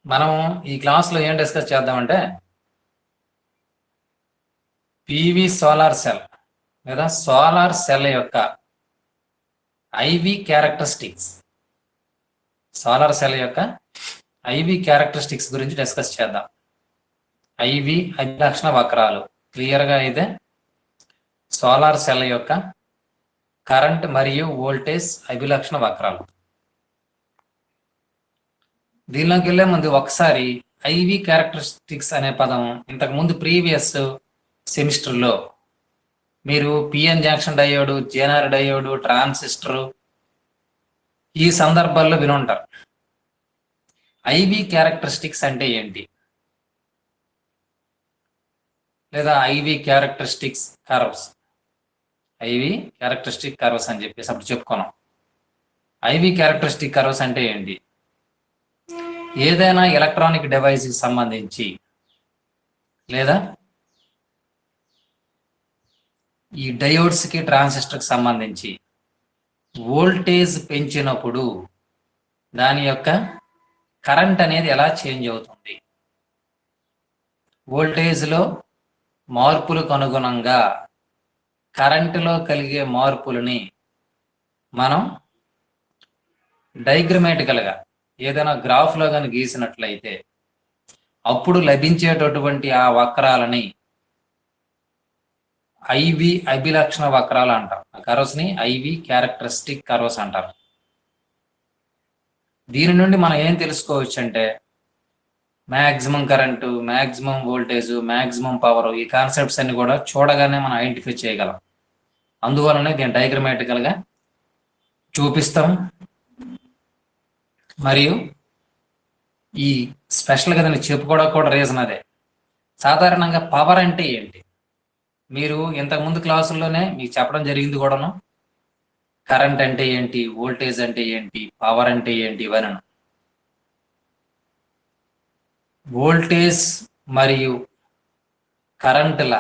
మనం ఈ క్లాస్లో ఏం డిస్కస్ చేద్దామంటే పివి సోలార్ సెల్ లేదా సోలార్ సెల్ యొక్క ఐవి క్యారెక్టరిస్టిక్స్ సోలార్ సెల్ యొక్క ఐవి క్యారెక్టరిస్టిక్స్ గురించి డిస్కస్ చేద్దాం. ఐవి అభిలక్షణ వక్రాలు క్లియర్గా అయితే సోలార్ సెల్ యొక్క కరెంట్ మరియు వోల్టేజ్ అభిలక్షణ వక్రాలు. దీనిలోకి వెళ్ళే ముందు ఒకసారి ఐవి క్యారెక్టరిస్టిక్స్ అనే పదం ఇంతకుముందు ప్రీవియస్ సెమిస్టర్లో మీరు PN junction diode, zener diode, transistor ఈ సందర్భాల్లో వినుంటారు. ఐవి క్యారెక్టరిస్టిక్స్ అంటే ఏంటి, లేదా IV characteristics curves, IV characteristic curves అని చెప్పేసి అప్పుడు చెప్పుకున్నాం. ఐవి క్యారెక్టరిస్టిక్ కర్వ్స్ అంటే ఏంటి? ఏదైనా ఎలక్ట్రానిక్ డివైస్కి సంబంధించి లేదా ఈ డయోడ్స్కి ట్రాన్సిస్టర్కి సంబంధించి వోల్టేజ్ పెంచినప్పుడు దాని యొక్క కరెంట్ అనేది ఎలా చేంజ్ అవుతుంది, వోల్టేజ్లో మార్పులకు అనుగుణంగా కరెంటులో కలిగే మార్పులని మనం డయాగ్రమాటికల్గా ఏదైనా గ్రాఫ్లో కానీ గీసినట్లయితే అప్పుడు లభించేటటువంటి ఆ వక్రాలని ఐవి అభిలక్షణ వక్రాలు అంటారు. ఆ కర్వ్స్ని ఐవి క్యారెక్టరిస్టిక్ కర్వ్స్ అంటారు. దీని నుండి మనం ఏం తెలుసుకోవచ్చు అంటే maximum current, maximum voltage, maximum power, ఈ కాన్సెప్ట్స్ అన్ని కూడా చూడగానే మనం ఐడెంటిఫై చేయగలం. అందువలనే దీన్ని డయాగ్రమాటికల్గా చూపిస్తాం. మరియు ఈ స్పెషల్గా దాన్ని చెప్పుకోవడం కూడా రీజన్ అదే. సాధారణంగా పవర్ అంటే ఏంటి మీరు ఇంతకుముందు క్లాసుల్లోనే మీకు చెప్పడం జరిగింది కూడాను. కరెంట్ అంటే ఏంటి, వోల్టేజ్ అంటే ఏంటి, పవర్ అంటే ఏంటి ఇవన్నీ. వోల్టేజ్ మరియు కరెంటుల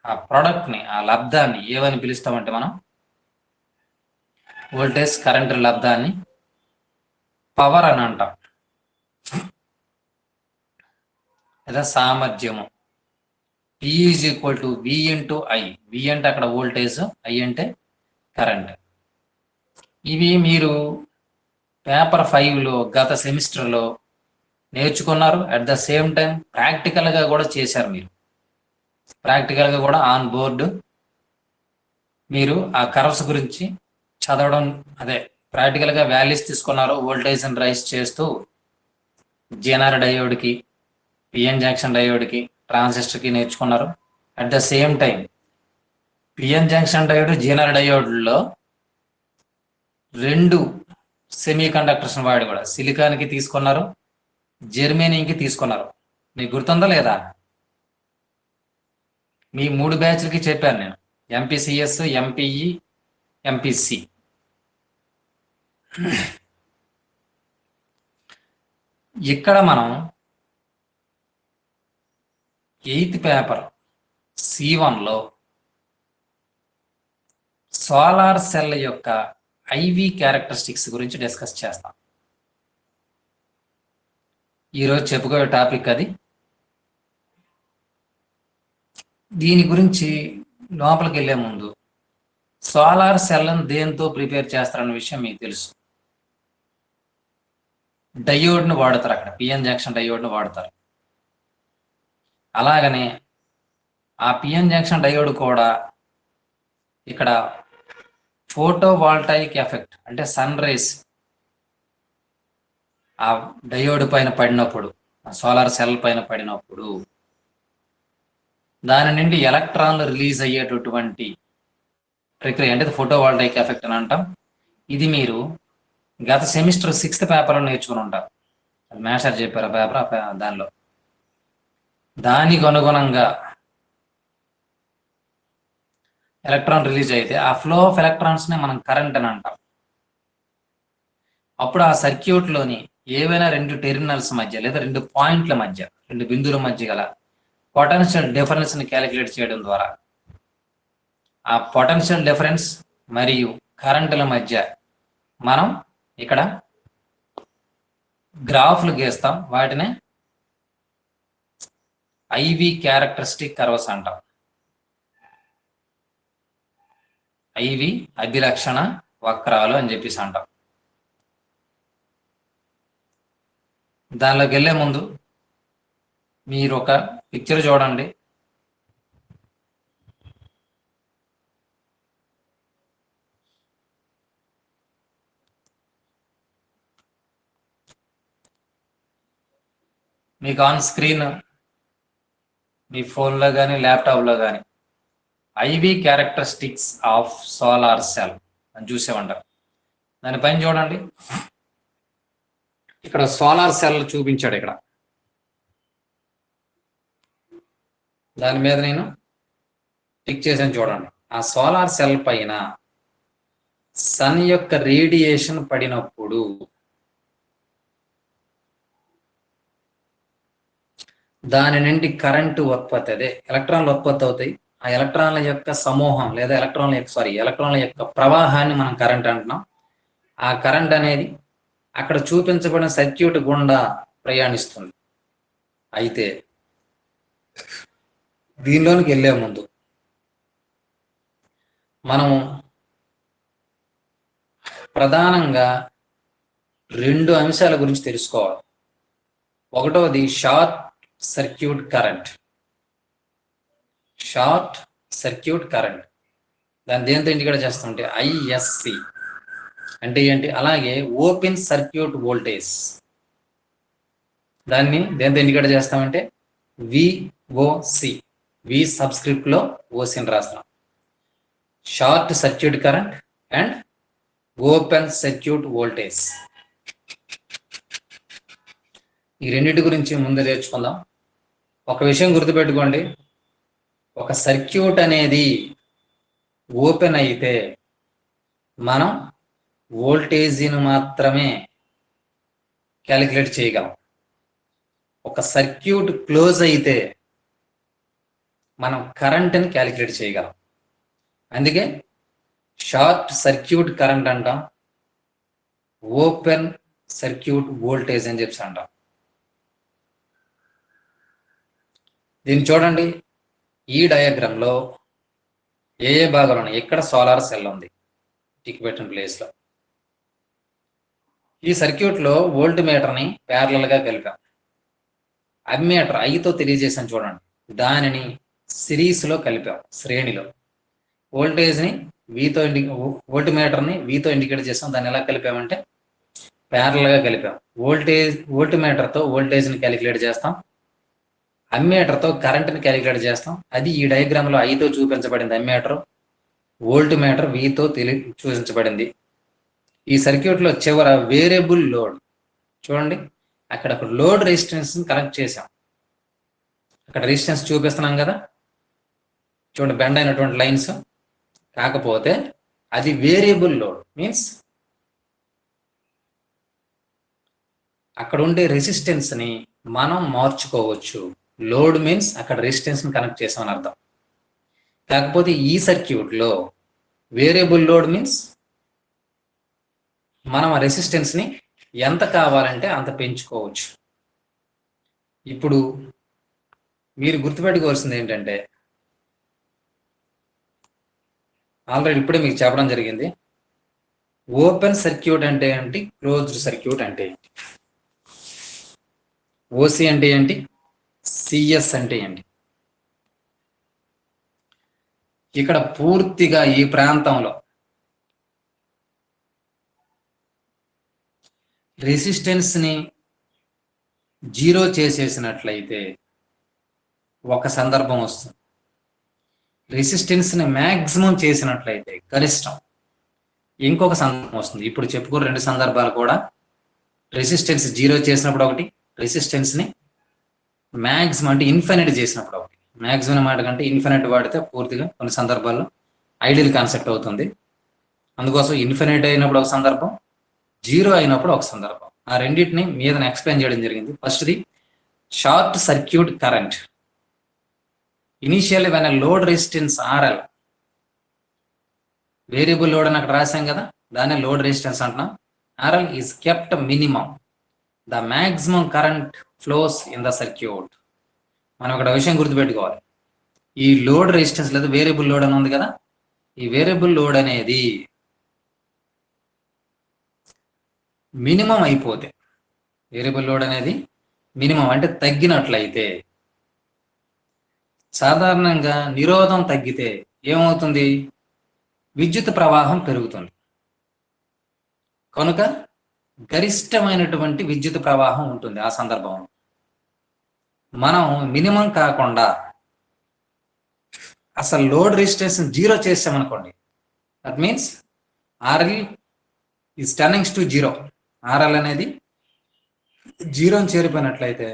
ఆ ప్రోడక్ట్ని, ఆ లబ్ధాన్ని ఏమని పిలుస్తామంటే మనం వోల్టేజ్ కరెంటు లబ్ధాన్ని పవర్ అని అంటాం, లేదా సామర్థ్యము. P is equal to V into I. V అంటే అక్కడ వోల్టేజ్, I అంటే కరెంట్. ఇవి మీరు పేపర్ 5లో గత సెమిస్టర్లో నేర్చుకున్నారు. అట్ ద సేమ్ టైం ప్రాక్టికల్గా కూడా చేశారు. మీరు ప్రాక్టికల్గా కూడా ఆన్ బోర్డు మీరు ఆ కర్వ్స్ గురించి చదవడం, అదే ప్రాక్టికల్గా వాల్యూస్ తీసుకున్నారు. వోల్టేజ్ని రైజ్ చేస్తూ జేనర్ డయోడ్కి, పిఎన్ జంక్షన్ డయోడ్కి, ట్రాన్సిస్టర్కి నేర్చుకున్నారు. At the same time PN junction diode, zener డయోడ్లో 2 సెమీ కండక్టర్స్ వాడి కూడా సిలికాన్కి తీసుకున్నారు, జెర్మేనియంకి తీసుకున్నారు. మీకు గుర్తుందా లేదా? మీ 3 బ్యాచ్లకి చెప్పాను నేను, ఎంపీసీఎస్, ఎంపీఈ, ఎంపీసీ. ఇక్కడ మనం 8th పేపర్ C1లో సోలార్ సెల్ యొక్క ఐవి క్యారెక్టరిస్టిక్స్ గురించి డిస్కస్ చేస్తాం. ఈరోజు చెప్పుకోే టాపిక్ అది. దీని గురించి లోపలికి వెళ్ళే ముందు సోలార్ సెల్ని దేంతో ప్రిపేర్ చేస్తారన్న విషయం మీకు తెలుసు. డయోడ్ను వాడతారు, అక్కడ పిఎన్ జంక్షన్ డయోడ్ను వాడతారు. అలాగనే ఆ పిఎన్ జంక్షన్ డయోడ్ కూడా ఇక్కడ ఫోటో వాల్టాయిక్ ఎఫెక్ట్ అంటే సన్ రేస్ ఆ డయోడ్ పైన పడినప్పుడు, సోలార్ సెల్ పైన పడినప్పుడు దాని నుండి ఎలక్ట్రాన్లు రిలీజ్ అయ్యేటటువంటి ప్రక్రియ అంటే ఫోటో వాల్టాయిక్ ఎఫెక్ట్ అని అంటాం. ఇది మీరు గత సెమిస్టర్ 6th పేపర్లో నేర్చుకుని ఉంటారు. మేస్టర్ చెప్పారు ఆ పేపర్, దానిలో దానికి అనుగుణంగా ఎలక్ట్రాన్ రిలీజ్ అయితే ఆ ఫ్లో ఆఫ్ ఎలక్ట్రాన్స్ని మనం కరెంట్ అని అంటాం. అప్పుడు ఆ సర్క్యూట్లోని ఏవైనా 2 టెర్మినల్స్ మధ్య లేదా 2 పాయింట్ల మధ్య, 2 బిందువుల మధ్య గల పొటెన్షియల్ డిఫరెన్స్ని క్యాలిక్యులేట్ చేయడం ద్వారా ఆ పొటెన్షియల్ డిఫరెన్స్ మరియు కరెంటుల మధ్య మనం ఇక్కడ గ్రాఫ్లు గీస్తాం, వాటినే ఐవి క్యారెక్టరిస్టిక్ కర్వ్స్ అంటాం. ఐవి అభిలక్షణ వక్రాలు అని చెప్పేసి అంటాం. దానిలోకి వెళ్ళే ముందు మీరు ఒక పిక్చర్ చూడండి. మీకు ఆన్ స్క్రీన్ మీ ఫోన్లో కానీ ల్యాప్టాప్లో కానీ IV characteristics of solar cell అని చూసేమంటారు. దానిపైన చూడండి, ఇక్కడ సోలార్ సెల్ చూపించాడు. ఇక్కడ దాని మీద నేను టిక్ చేసాను చూడండి. ఆ సోలార్ సెల్ పైన సన్ యొక్క రేడియేషన్ పడినప్పుడు దాని నుండి కరెంటు ఉత్పత్తి, అదే ఎలక్ట్రాన్లు ఉత్పత్తి అవుతాయి. ఆ ఎలక్ట్రాన్ల యొక్క సమూహం లేదా ఎలక్ట్రాన్ల యొక్క ప్రవాహాన్ని మనం కరెంట్ అంటున్నాం. ఆ కరెంట్ అనేది అక్కడ చూపించబడిన సర్క్యూట్ గుండా ప్రయాణిస్తుంది. అయితే దీనిలోనికి వెళ్ళే ముందు మనం ప్రధానంగా 2 అంశాల గురించి తెలుసుకోవాలి. ఒకటోది short circuit current. Short circuit current దాన్ని దేంతో ఇండికేట్ చేస్తామంటే ఐఎస్సి అంటే ఏంటి, అలాగే ఓపెన్ సర్క్యూట్ వోల్టేజ్ దాన్ని దేంతో ఇండికేట్ చేస్తామంటే విఓసి. వి సబ్స్క్రిప్ట్ లో ఓసిని రాస్తాం. Short circuit current and open circuit voltage, ఈ రెండింటి గురించి ముందు నేర్చుకుందాం. ఒక విషయం గుర్తుపెట్టుకోండి, ఒక సర్క్యూట్ అనేది ఓపెన్ అయితే మనం వోల్టేజీని మాత్రమే క్యాలిక్యులేట్ చేయగలం. ఒక సర్క్యూట్ క్లోజ్ అయితే మనం కరెంట్ని క్యాలిక్యులేట్ చేయగలం. అందుకే షార్ట్ సర్క్యూట్ కరెంట్ అంటాం, ఓపెన్ సర్క్యూట్ వోల్టేజ్ అని చెప్పి అంటాం. దీన్ని చూడండి, ఈ డయాగ్రామ్లో ఏ భాగాలు ఉన్నాయి. ఇక్కడ సోలార్ సెల్ ఉంది టిక్ పెట్టిన ప్లేస్లో. ఈ సర్క్యూట్లో వోల్ట్ మీటర్ని ప్యారలల్గా కలిపాం. అమ్మీటర్ ఐతో తెలియజేసాను చూడండి, దానిని సిరీస్లో కలిపాం, శ్రేణిలో. వోల్టేజ్ని వీతో వోల్ట్ మీటర్ని వీతో ఇండికేట్ చేసాం. దాన్ని ఎలా కలిపామంటే ప్యారలల్గా కలిపాం. వోల్ట్ మీటర్తో వోల్టేజ్ని క్యాలిక్యులేట్ చేస్తాం, అమ్మీటర్తో కరెంట్ని క్యాలిక్యులేట్ చేస్తాం. అది ఈ డయాగ్రామ్లో ఐతో చూపించబడింది అమ్మీటర్, వోల్ట్ మీటర్ వీతో చూపించబడింది. ఈ సర్క్యూట్లో చివర వేరియబుల్ లోడ్ చూడండి, అక్కడ ఒక లోడ్ రెసిస్టెన్స్ కనెక్ట్ చేసాం. అక్కడ రెసిస్టెన్స్ చూపిస్తున్నాం కదా, చూడండి బెండ్ అయినటువంటి లైన్స్. కాకపోతే అది వేరియబుల్ లోడ్, మీన్స్ అక్కడ ఉండే రెసిస్టెన్స్ని మనం మార్చుకోవచ్చు. లోడ్ మీన్స్ అక్కడ రెసిస్టెన్స్ని కనెక్ట్ చేసామని అర్థం. కాకపోతే ఈ సర్క్యూట్లో వేరియబుల్ లోడ్ మీన్స్ మనం ఆ రెసిస్టెన్స్ని ఎంత కావాలంటే అంత పెంచుకోవచ్చు. ఇప్పుడు మీరు గుర్తుపెట్టుకోవాల్సింది ఏంటంటే, ఆల్రెడీ ఇప్పుడే మీకు చెప్పడం జరిగింది, ఓపెన్ సర్క్యూట్ అంటే ఏంటి, క్లోజ్డ్ సర్క్యూట్ అంటే ఏంటి, ఓసి అంటే ఏంటి, సిఎస్ అంటే ఏంటి. ఇక్కడ పూర్తిగా ఈ ప్రాంతంలో రెసిస్టెన్స్ని 0 చేసేసినట్లయితే ఒక సందర్భం వస్తుంది. రెసిస్టెన్స్ని మ్యాక్సిమం చేసినట్లయితే గరిష్టం ఇంకొక సందర్భం వస్తుంది. ఇప్పుడు చెప్పుకున్న 2 సందర్భాలు కూడా రెసిస్టెన్స్ 0 చేసినప్పుడు ఒకటి, రెసిస్టెన్స్ని మ్యాక్సిమం అంటే ఇన్ఫినిట్ చేసినప్పుడు ఒకటి. మ్యాక్సిమం మాట కంటే ఇన్ఫినిట్ వాడితే పూర్తిగా కొన్ని సందర్భాల్లో ఐడియల్ కాన్సెప్ట్ అవుతుంది. అందుకోసం ఇన్ఫినిట్ అయినప్పుడు ఒక సందర్భం, 0 అయినప్పుడు ఒక సందర్భం. ఆ రెండింటిని మీద ఎక్స్ప్లెయిన్ చేయడం జరిగింది. ఫస్ట్ది short circuit current. Initially when load resistance RL, variable load అని అక్కడ రాసాం కదా, దాన్ని లోడ్ రెసిస్టెన్స్ అంటున్నాం. RL is kept minimum the maximum current flows in the circuit. మనం ఇక్కడ విషయం గుర్తుపెట్టుకోవాలి. ఈ లోడ్ రెసిస్టెన్స్ లేదా వేరియబుల్ లోడ్ అని ఉంది కదా, ఈ వేరియబుల్ లోడ్ అనేది మినిమం అయిపోతే, వేరియబుల్ లోడ్ అనేది మినిమం అంటే తగ్గినట్లయితే, సాధారణంగా నిరోధం తగ్గితే ఏమవుతుంది? విద్యుత్ ప్రవాహం పెరుగుతుంది. కనుక గరిష్టమైనటువంటి విద్యుత్ ప్రవాహం ఉంటుంది. ఆ సందర్భంలో మనం మినిమం కాకుండా అసలు లోడ్ రెసిస్టెన్స్ 0 చేసామనుకోండి, that means RL is turnings to 0. RL అనేది 0 చేరిపోయినట్లయితే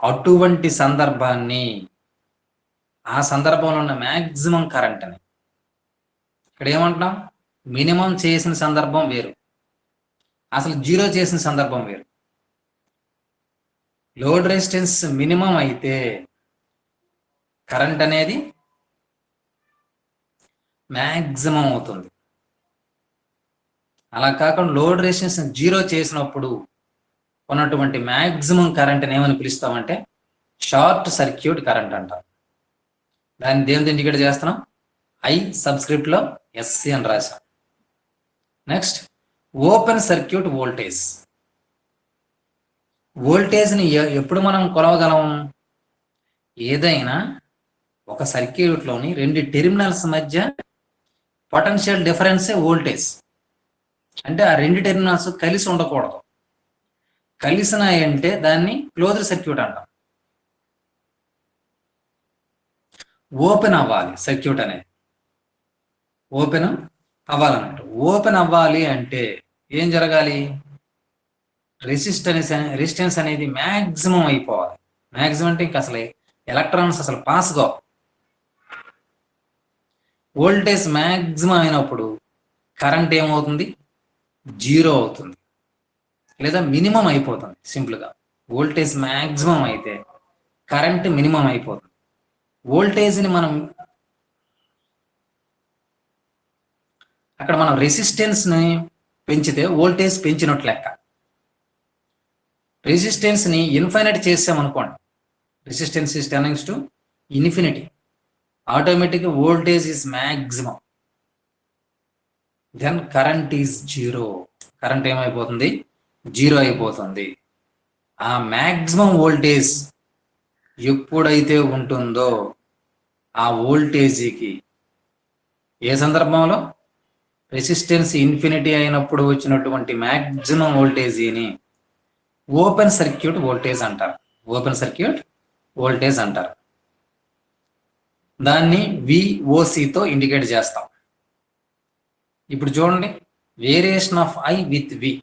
అటువంటి సందర్భాన్ని, ఆ సందర్భంలో ఉన్న మ్యాక్సిమం కరెంట్ అని ఇక్కడ ఏమంటున్నాం? మినిమం చేసిన సందర్భం వేరు, అసలు 0 చేసిన సందర్భం వేరు. లోడ్ రెసిస్టెన్స్ మినిమం అయితే కరెంట్ అనేది మ్యాక్సిమం అవుతుంది. అలా కాకుండా లోడ్ రెసిస్టెన్స్ 0 చేసినప్పుడు ఉన్నటువంటి మ్యాక్సిమం కరెంట్ని ఏమని పిలుస్తామంటే షార్ట్ సర్క్యూట్ కరెంట్ అంటాం. దాన్ని దేనితో ఇండికేట్ చేస్తున్నాం? I సబ్స్క్రిప్ట్ లో SC అని రాశాం. Next, open circuit voltage. వోల్టేజ్ని ఎప్పుడు మనం కొలవగలం? ఏదైనా ఒక సర్క్యూట్లోని 2 టెర్మినల్స్ మధ్య పొటెన్షియల్ డిఫరెన్సే వోల్టేజ్. అంటే ఆ 2 టెర్మినల్స్ కలిసి ఉండకూడదు. కలిసినాయంటే దాన్ని క్లోజ్డ్ సర్క్యూట్ అంటాం. ఓపెన్ అవ్వాలి సర్క్యూట్ అనేది, ఓపెన్ అవ్వాలన్నట్టు. ఓపెన్ అవ్వాలి అంటే ఏం జరగాలి? రెసిస్టెన్స్ అనేది మ్యాక్సిమం అయిపోవాలి. మ్యాక్సిమం అంటే ఇంకా అసలు ఎలక్ట్రాన్స్ అసలు పాస్ గా, వోల్టేజ్ మ్యాక్సిమం అయినప్పుడు కరెంట్ ఏమవుతుంది? 0 అవుతుంది, లేదా మినిమం అయిపోతుంది. సింపుల్గా వోల్టేజ్ మ్యాక్సిమం అయితే కరెంట్ మినిమం అయిపోతుంది. వోల్టేజ్ని మనం అక్కడ మనం రెసిస్టెన్స్ని పెంచితే వోల్టేజ్ పెంచినట్లు లెక్క. రెసిస్టెన్స్ని ఇన్ఫైనైట్ చేసామనుకోండి, resistance is turnings to infinity, ఆటోమేటిక్గా voltage is maximum, then current is 0. Current ఏమైపోతుంది? 0 అయిపోతుంది. ఆ మ్యాక్సిమం వోల్టేజ్ ఎప్పుడైతే ఉంటుందో ఆ వోల్టేజీకి ఏ సందర్భంలో? రెసిస్టెన్స్ ఇన్ఫినిటీ అయినప్పుడు వచ్చినటువంటి మ్యాక్సిమం వోల్టేజీని ఓపెన్ సర్క్యూట్ వోల్టేజ్ అంటారు. ఓపెన్ సర్క్యూట్ వోల్టేజ్ అంటారు. దాన్ని VOCతో ఇండికేట్ చేస్తాం. ఇప్పుడు చూడండి, variation of I with V.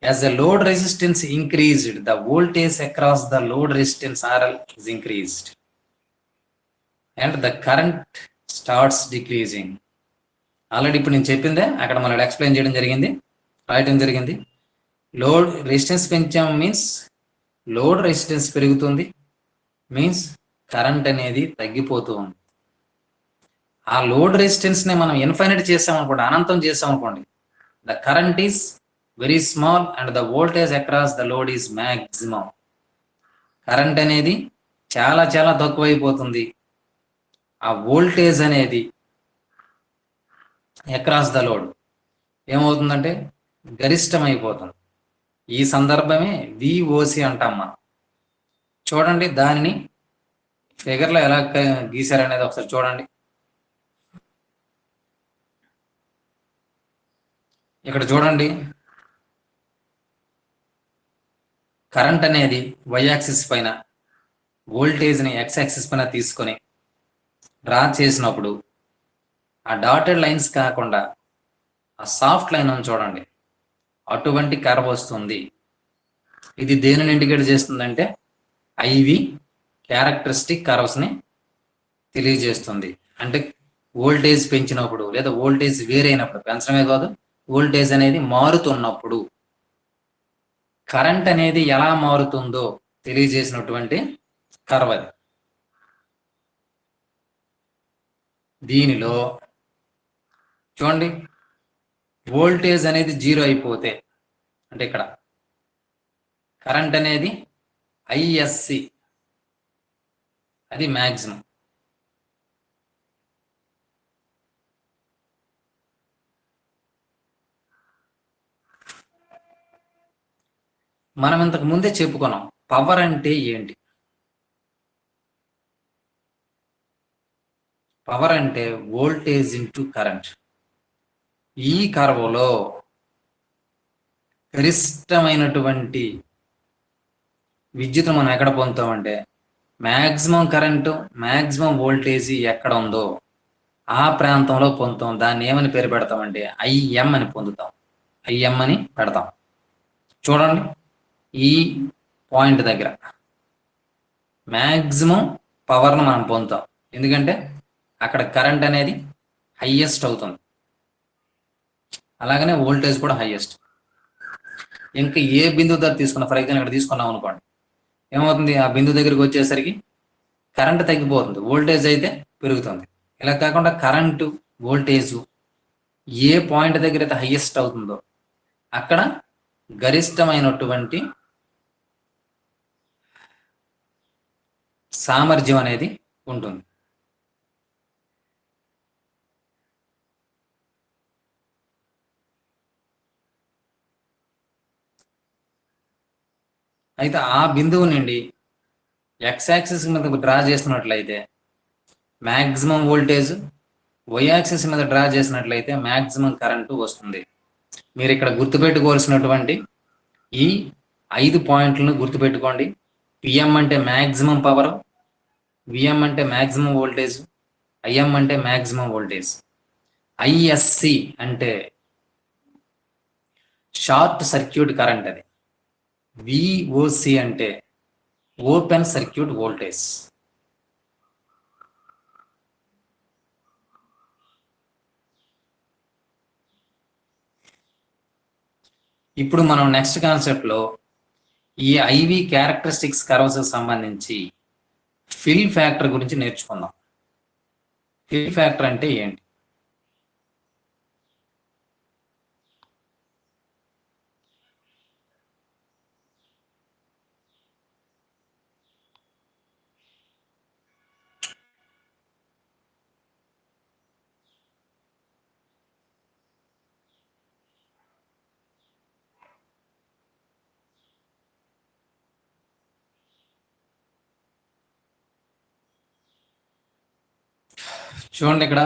As the load resistance increased, the voltage across the load resistance RL is increased and the current starts decreasing. Already ఇప్పుడు నేను చెప్పిందే అక్కడ మనం ఎక్స్ప్లెయిన్ చేయడం జరిగింది, రాయటం జరిగింది. లోడ్ రెసిస్టెన్స్ పెంచాం మీన్స్ లోడ్ రెసిస్టెన్స్ పెరుగుతుంది, మీన్స్ కరెంట్ అనేది తగ్గిపోతూ ఉంది. ఆ లోడ్ రెసిస్టెన్స్ని మనం ఇన్ఫైనైట్ చేసామనుకోండి, అనంతం చేసామనుకోండి, the current is very small and the voltage across the load is maximum. Current అనేది చాలా చాలా తక్కువైపోతుంది, ఆ వోల్టేజ్ అనేది అక్రాస్ ద లోడ్ ఏమవుతుందంటే గరిష్టమైపోతుంది. ఈ సందర్భమే VOC అంటాం మనం. చూడండి, దానిని ఫిగర్లో ఎలా గీశారనేది ఒకసారి చూడండి. ఇక్కడ చూడండి, కరెంట్ అనేది Y యాక్సిస్ పైన, వోల్టేజ్ని X యాక్సిస్ పైన తీసుకొని డ్రా చేసినప్పుడు ఆ డాటెడ్ లైన్స్ కాకుండా ఆ సాఫ్ట్ లైన్ అని చూడండి, అటువంటి కర్వ్ వస్తుంది. ఇది దేనిని ఇండికేట్ చేస్తుందంటే IV క్యారెక్టరిస్టిక్ కర్వ్స్ని తెలియజేస్తుంది. అంటే వోల్టేజ్ పెంచినప్పుడు లేదా వోల్టేజ్ వేరైనప్పుడు, పెంచడమే కాదు వోల్టేజ్ అనేది మారుతున్నప్పుడు కరెంట్ అనేది ఎలా మారుతుందో తెలియజేసినటువంటి కర్వ్ అది. దీనిలో చూడండి, వోల్టేజ్ అనేది 0 అయిపోతే, అంటే ఇక్కడ కరెంట్ అనేది ఐఎస్సి, అది మ్యాక్సిమం. మనం ఇంతకు ముందే చెప్పుకున్నాం పవర్ అంటే ఏంటి. పవర్ అంటే వోల్టేజ్ ఇంటూ కరెంట్. ఈ కర్వలో గరిష్టమైనటువంటి విద్యుత్ మనం ఎక్కడ పొందుతామంటే మ్యాక్సిమం కరెంటు, మ్యాక్సిమం వోల్టేజ్ ఎక్కడ ఉందో ఆ ప్రాంతంలో పొందుతాం. దాన్ని ఏమని పేరు పెడతామంటే ఐఎం అని పొందుతాం. ఐఎం అని పెడతాం. చూడండి, ఈ పాయింట్ దగ్గర మ్యాక్సిమం పవర్ను మనం పొందుతాం, ఎందుకంటే అక్కడ కరెంట్ అనేది హైయెస్ట్ అవుతుంది, అలాగనే వోల్టేజ్ కూడా హైయెస్ట్. ఇంకా ఏ బిందువు దగ్గర తీసుకున్నా, ఫర్ ఎగ్జాంపుల్ ఇక్కడ తీసుకున్నాం అనుకోండి, ఏమవుతుంది, ఆ బిందువు దగ్గరికి వచ్చేసరికి కరెంట్ తగ్గిపోతుంది, వోల్టేజ్ అయితే పెరుగుతుంది. ఇలా కాకుండా కరెంటు, వోల్టేజు ఏ పాయింట్ దగ్గర అయితే హైయెస్ట్ అవుతుందో అక్కడ గరిష్టమైనటువంటి సామర్థ్యం అనేది ఉంటుంది. అయితే ఆ బిందువు నుండి ఎక్స్ యాక్సిస్ మీద డ్రా చేసినట్లయితే మ్యాక్సిమం వోల్టేజ్, వై యాక్సిస్ మీద డ్రా చేసినట్లయితే మ్యాక్సిమం కరెంటు వస్తుంది. మీరు ఇక్కడ గుర్తుపెట్టుకోవాల్సినటువంటి ఈ 5 పాయింట్లను గుర్తుపెట్టుకోండి. పిఎం అంటే మ్యాక్సిమం పవర్, విఎం అంటే మ్యాక్సిమం వోల్టేజ్, ఐఎం అంటే మ్యాక్సిమం వోల్టేజ్, ఐఎస్సి అంటే షార్ట్ సర్క్యూట్ కరెంట్, అది విఓసి అంటే ఓపెన్ సర్క్యూట్ వోల్టేజ్. ఇప్పుడు మనం నెక్స్ట్ కాన్సెప్ట్ లో ఈ ఐవి క్యారెక్టరిస్టిక్స్ కర్వ్స్ సంబంధించి ఫిల్ ఫ్యాక్టర్ గురించి నేర్చుకుందాం. ఫిల్ ఫ్యాక్టర్ అంటే ఏంటి? చూడండి, ఇక్కడ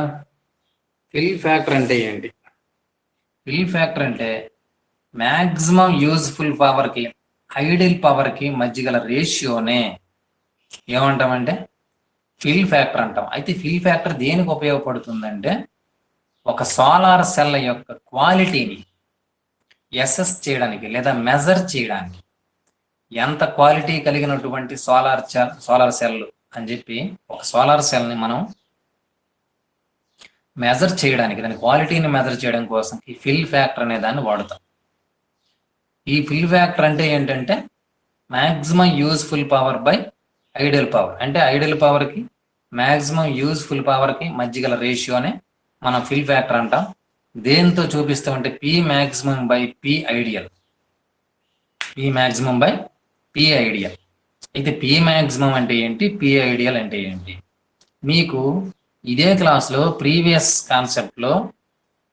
ఫిల్ ఫ్యాక్టర్ అంటే ఏంటి? ఫిల్ ఫ్యాక్టర్ అంటే మ్యాక్సిమం యూజ్ఫుల్ పవర్కి ఐడియల్ పవర్కి మధ్య గల రేషియోనే ఏమంటామంటే ఫిల్ ఫ్యాక్టర్ అంటాం. అయితే ఫిల్ ఫ్యాక్టర్ దేనికి ఉపయోగపడుతుందంటే ఒక సోలార్ సెల్ యొక్క క్వాలిటీని ఎస్ఎస్ చేయడానికి లేదా మెజర్ చేయడానికి, ఎంత క్వాలిటీ కలిగినటువంటి సోలార్ సెల్ అని చెప్పి ఒక సోలార్ సెల్ని మనం మెజర్ చేయడానికి, దాని క్వాలిటీని మెజర్ చేయడం కోసం ఈ ఫిల్ ఫ్యాక్టర్ అనే దాన్ని వాడుతాం. ఈ ఫిల్ ఫ్యాక్టర్ అంటే ఏంటంటే maximum useful power by ideal power, అంటే ఐడియల్ పవర్కి మ్యాక్సిమం యూజ్ఫుల్ పవర్కి మధ్య గల రేషియోనే మనం ఫిల్ ఫ్యాక్టర్ అంటాం. దేంతో చూపిస్తామంటే P maximum by P ideal, P maximum by P ideal. అయితే పి మ్యాక్సిమం అంటే ఏంటి, పి ఐడియల్ అంటే ఏంటి? మీకు ఇదే క్లాస్లో ప్రీవియస్ కాన్సెప్ట్లో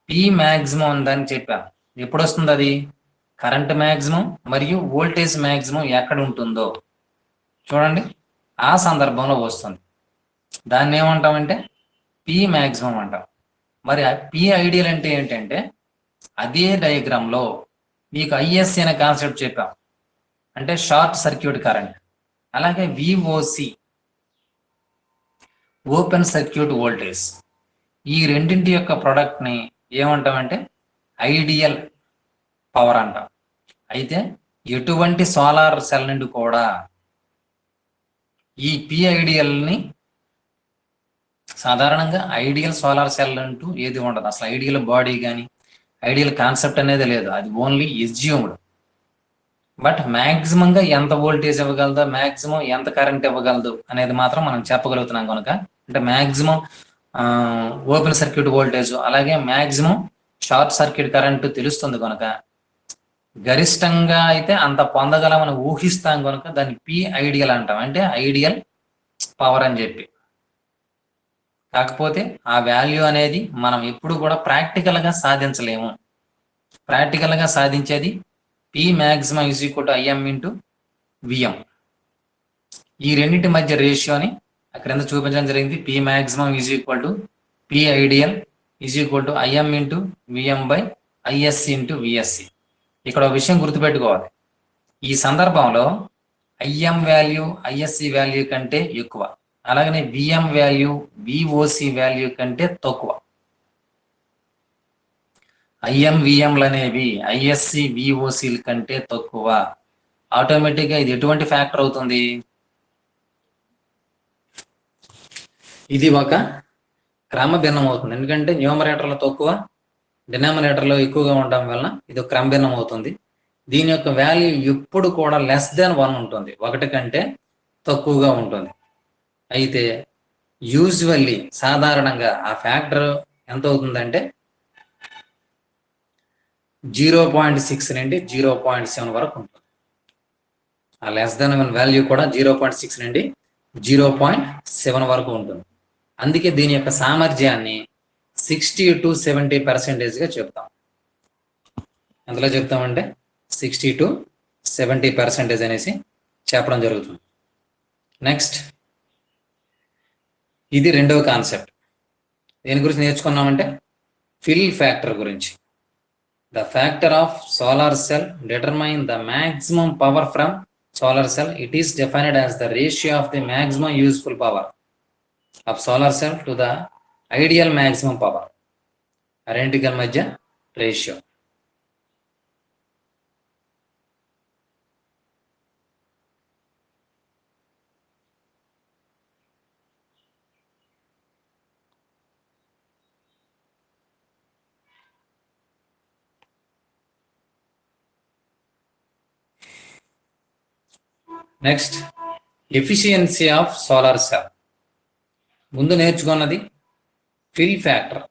పి మ్యాక్సిమం ఉందని చెప్పాను. ఎప్పుడు వస్తుంది అది? కరెంట్ మ్యాక్సిమం మరియు వోల్టేజ్ మ్యాక్సిమం ఎక్కడ ఉంటుందో చూడండి, ఆ సందర్భంలో వస్తుంది. దాన్ని ఏమంటామంటే పి మ్యాక్సిమం అంటాం. మరి పి ఐడియల్ అంటే ఏంటంటే అదే డయాగ్రామ్లో మీకు ఐఎస్సి అనే కాన్సెప్ట్ చెప్పాం, అంటే షార్ట్ సర్క్యూట్ కరెంట్. అలాగే విఓసి ఓపెన్ సర్క్యూట్ వోల్టేజ్, ఈ రెండింటి యొక్క ప్రొడక్ట్ని ఏమంటామంటే ఐడియల్ పవర్ అంటాం. అయితే ఎటువంటి సోలార్ సెల్ నుండి కూడా ఈ పి ఐడియల్ని సాధారణంగా ఐడియల్ సోలార్ సెల్ అంటూ ఏది ఉండదు. అసలు ఐడియల్ బాడీ కానీ ఐడియల్ కాన్సెప్ట్ అనేది లేదు, అది ఓన్లీ ఎస్జ్యూమ్డ్. బట్ మ్యాక్సిమంగా ఎంత వోల్టేజ్ ఇవ్వగలదో, మ్యాక్సిమం ఎంత కరెంట్ ఇవ్వగలదు అనేది మాత్రం మనం చెప్పగలుగుతున్నాం కనుక, అంటే మ్యాక్సిమం ఓపెన్ సర్క్యూట్ వోల్టేజ్ అలాగే మ్యాక్సిమం షార్ట్ సర్క్యూట్ కరెంట్ తెలుస్తుంది కనుక గరిష్టంగా అయితే అంత పొందగలమని ఊహిస్తాం కనుక దాన్ని పి ఐడియల్ అంటాం, అంటే ఐడియల్ పవర్ అని చెప్పి. కాకపోతే ఆ వాల్యూ అనేది మనం ఎప్పుడు కూడా ప్రాక్టికల్గా సాధించలేము. ప్రాక్టికల్గా సాధించేది P maximum is equal to IM into VM. ఈ రెండింటి మధ్య రేషియోని క్రింద చూపించడం జరిగింది. P maximum is equal to P ideal is equal to IM into VM by ISC into VSC. ఇక్కడ ఒక విషయం గుర్తుపెట్టుకోవాలి, ఈ సందర్భంలో ఐఎం వాల్యూ ఐఎస్సి వాల్యూ కంటే ఎక్కువ, అలాగనే విఎం వాల్యూ విఓసి వాల్యూ కంటే తక్కువ. ఐఎం విఎంలు అనేవి ఐఎస్సి విఓసిల కంటే తక్కువ. ఆటోమేటిక్గా ఇది ఎటువంటి ఫ్యాక్టర్ అవుతుంది? ఇది ఒక క్రమ భిన్నం అవుతుంది. ఎందుకంటే న్యూమరేటర్లో తక్కువ, డినామినేటర్లో ఎక్కువగా ఉండడం వలన ఇది ఒక క్రమ భిన్నం అవుతుంది. దీని యొక్క వాల్యూ ఎప్పుడు కూడా లెస్ దాన్ 1 ఉంటుంది, 1 కంటే తక్కువగా ఉంటుంది. అయితే యూజువల్లీ సాధారణంగా ఆ ఫ్యాక్టర్ ఎంత అవుతుందంటే 0.6 నుండి 0.7 వరకు ఉంటుంది. ఆ లెస్ దాన్ 1 వాల్యూ కూడా 0.6 నుండి 0.7 వరకు ఉంటుంది. అందుకే దీని యొక్క సామర్థ్యాన్ని 60 to 70% చెప్తాం. అందులో చెప్తామంటే 60 to 70% అనేసి చెప్పడం జరుగుతుంది. నెక్స్ట్, ఇది రెండవ కాన్సెప్ట్. దేని గురించి నేర్చుకున్నామంటే ఫిల్ ఫ్యాక్టర్ గురించి. The factor of solar cell determine the maximum power from solar cell. It is defined as the ratio of the maximum useful power of solar cell to the ideal maximum power. రెండింటికి మధ్య ratio. Next, efficiency of solar cell. ముందు నేర్చుకున్నది fill factor.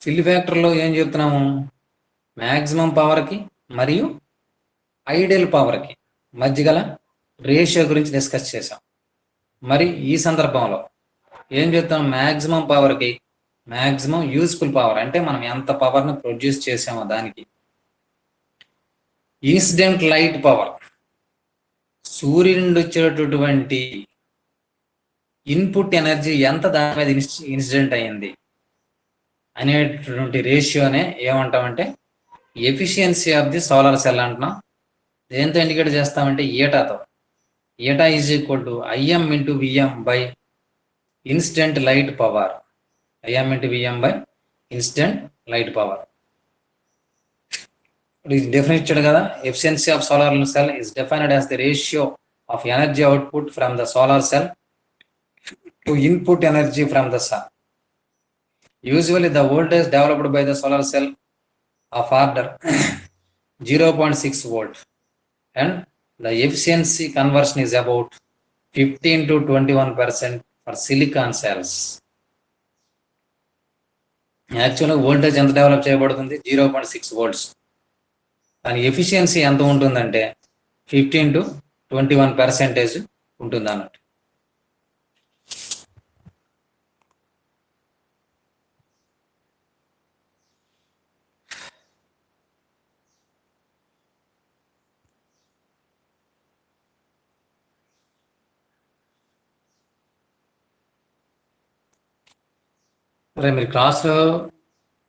Fill ఫ్యాక్టర్లో ఏం చెప్తున్నాము? Maximum పవర్కి మరియు ideal పవర్కి మధ్య గల ratio గురించి డిస్కస్ చేసాం. మరి ఈ సందర్భంలో ఏం చెప్తాం? మ్యాక్సిమం పవర్కి మ్యాక్సిమం యూస్ఫుల్ పవర్, అంటే మనం ఎంత పవర్ను ప్రొడ్యూస్ చేసామో దానికి. ఇన్సిడెంట్ లైట్ పవర్, సూర్యుడి నుండి వచ్చేటటువంటి ఇన్పుట్ ఎనర్జీ ఎంత దాని మీద ఇన్సిడెంట్ అయింది అనేటటువంటి రేషియోనే ఏమంటామంటే efficiency of the solar cell అంటున్నాం. దేంతో ఇండికేట్ చేస్తామంటే ఈటాతో. Eta is equal to IM into VM by instant light power. IM into VM by instant light power. Definite ఇచ్చాడు కదా, efficiency of solar cell is defined as the ratio of energy output from the solar cell to input energy from the sun. Usually the voltage developed by the solar cell of order 0.6 volt and the efficiency conversion is about 15 to 21% for silicon cells. యాక్చువల్గా voltage ఎంత develop చేయబడుతుంది? 0.6 volts. దాని efficiency ఎంత ఉంటుందంటే 15 to 21% ఉంటుంది అన్నట్టు. అరే మీరు క్లాస్లో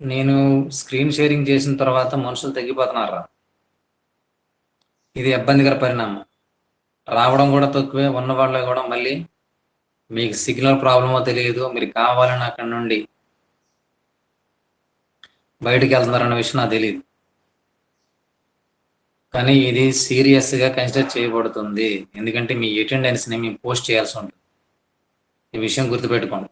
నేను స్క్రీన్ షేరింగ్ చేసిన తర్వాత మనుషులు తగ్గిపోతున్నారా? ఇది ఇబ్బందికర పరిణామం. రావడం కూడా తక్కువే, ఉన్న వాళ్ళు కూడా మళ్ళీ మీకు సిగ్నల్ ప్రాబ్లమో తెలియదు, మీరు కావాలని అక్కడి నుండి బయటికి వెళ్తున్నారన్న విషయం నాకు తెలియదు. కానీ ఇది సీరియస్గా కన్సిడర్ చేయబడుతుంది, ఎందుకంటే మీ అటెండెన్స్ని మేము పోస్ట్ చేయాల్సి ఉంటుంది. ఈ విషయం గుర్తుపెట్టుకోండి.